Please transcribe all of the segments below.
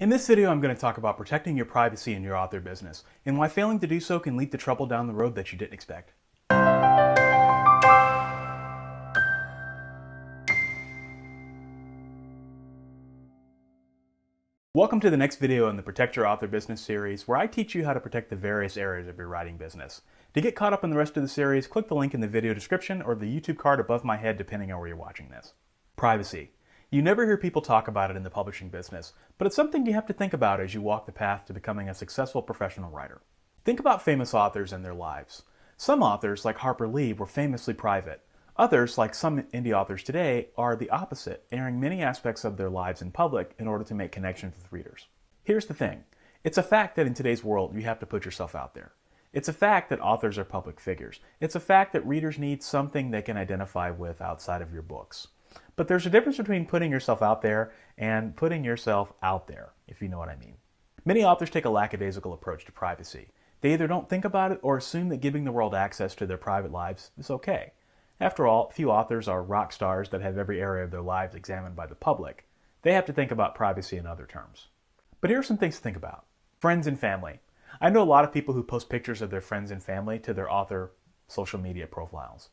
In this video, I'm going to talk about protecting your privacy in your author business, and why failing to do so can lead to trouble down the road that you didn't expect. Welcome to the next video in the Protect Your Author Business series, where I teach you how to protect the various areas of your writing business. To get caught up in the rest of the series, click the link in the video description or the YouTube card above my head depending on where you're watching this. Privacy. You never hear people talk about it in the publishing business, but it's something you have to think about as you walk the path to becoming a successful professional writer. Think about famous authors and their lives. Some authors, like Harper Lee, were famously private. Others, like some indie authors today, are the opposite, airing many aspects of their lives in public in order to make connections with readers. Here's the thing. It's a fact that in today's world, you have to put yourself out there. It's a fact that authors are public figures. It's a fact that readers need something they can identify with outside of your books. But there's a difference between putting yourself out there and putting yourself out there, if you know what I mean. Many authors take a lackadaisical approach to privacy. They either don't think about it or assume that giving the world access to their private lives is okay. After all, few authors are rock stars that have every area of their lives examined by the public. They have to think about privacy in other terms. But here are some things to think about. Friends and family. I know a lot of people who post pictures of their friends and family to their author social media profiles.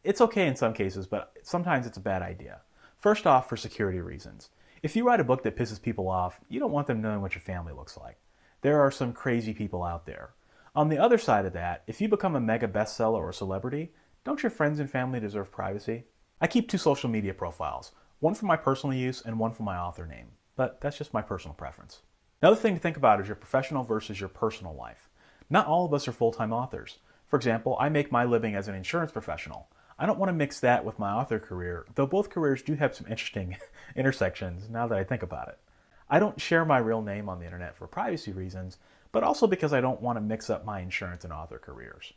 It's okay in some cases, but sometimes it's a bad idea. First off, for security reasons. If you write a book that pisses people off, you don't want them knowing what your family looks like. There are some crazy people out there. On the other side of that, if you become a mega bestseller or celebrity, don't your friends and family deserve privacy? I keep two social media profiles, one for my personal use and one for my author name, but that's just my personal preference. Another thing to think about is your professional versus your personal life. Not all of us are full-time authors. For example, I make my living as an insurance professional. I don't want to mix that with my author career, though both careers do have some interesting intersections now that I think about it. I don't share my real name on the internet for privacy reasons, but also because I don't want to mix up my insurance and author careers.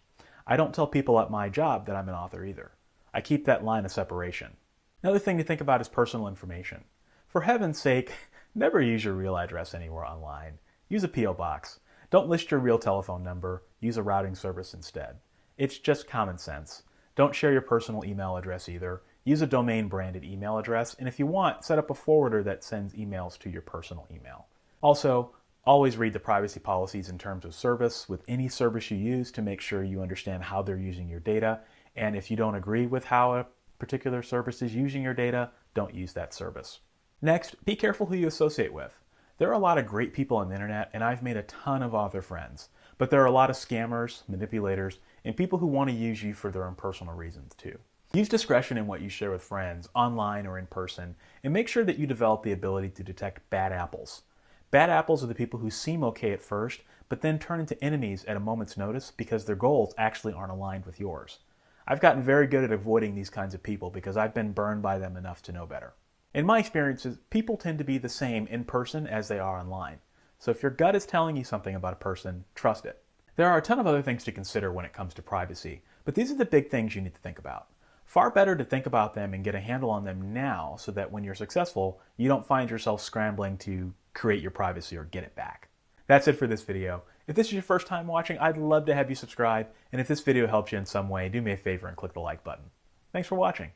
I don't tell people at my job that I'm an author either. I keep that line of separation. Another thing to think about is personal information. For heaven's sake, never use your real address anywhere online. Use a P.O. box. Don't list your real telephone number. Use a routing service instead. It's just common sense. Don't share your personal email address either. Use a domain-branded email address, and if you want, set up a forwarder that sends emails to your personal email. Also, always read the privacy policies in terms of service with any service you use to make sure you understand how they're using your data, and if you don't agree with how a particular service is using your data, don't use that service. Next, be careful who you associate with. There are a lot of great people on the internet, and I've made a ton of author friends. But there are a lot of scammers, manipulators, and people who want to use you for their own personal reasons too. Use discretion in what you share with friends, online or in person, and make sure that you develop the ability to detect bad apples. Bad apples are the people who seem okay at first, but then turn into enemies at a moment's notice because their goals actually aren't aligned with yours. I've gotten very good at avoiding these kinds of people because I've been burned by them enough to know better. In my experiences, people tend to be the same in person as they are online. So if your gut is telling you something about a person, trust it. There are a ton of other things to consider when it comes to privacy, but these are the big things you need to think about. Far better to think about them and get a handle on them now so that when you're successful, you don't find yourself scrambling to create your privacy or get it back. That's it for this video. If this is your first time watching, I'd love to have you subscribe, and if this video helps you in some way, do me a favor and click the like button. Thanks for watching.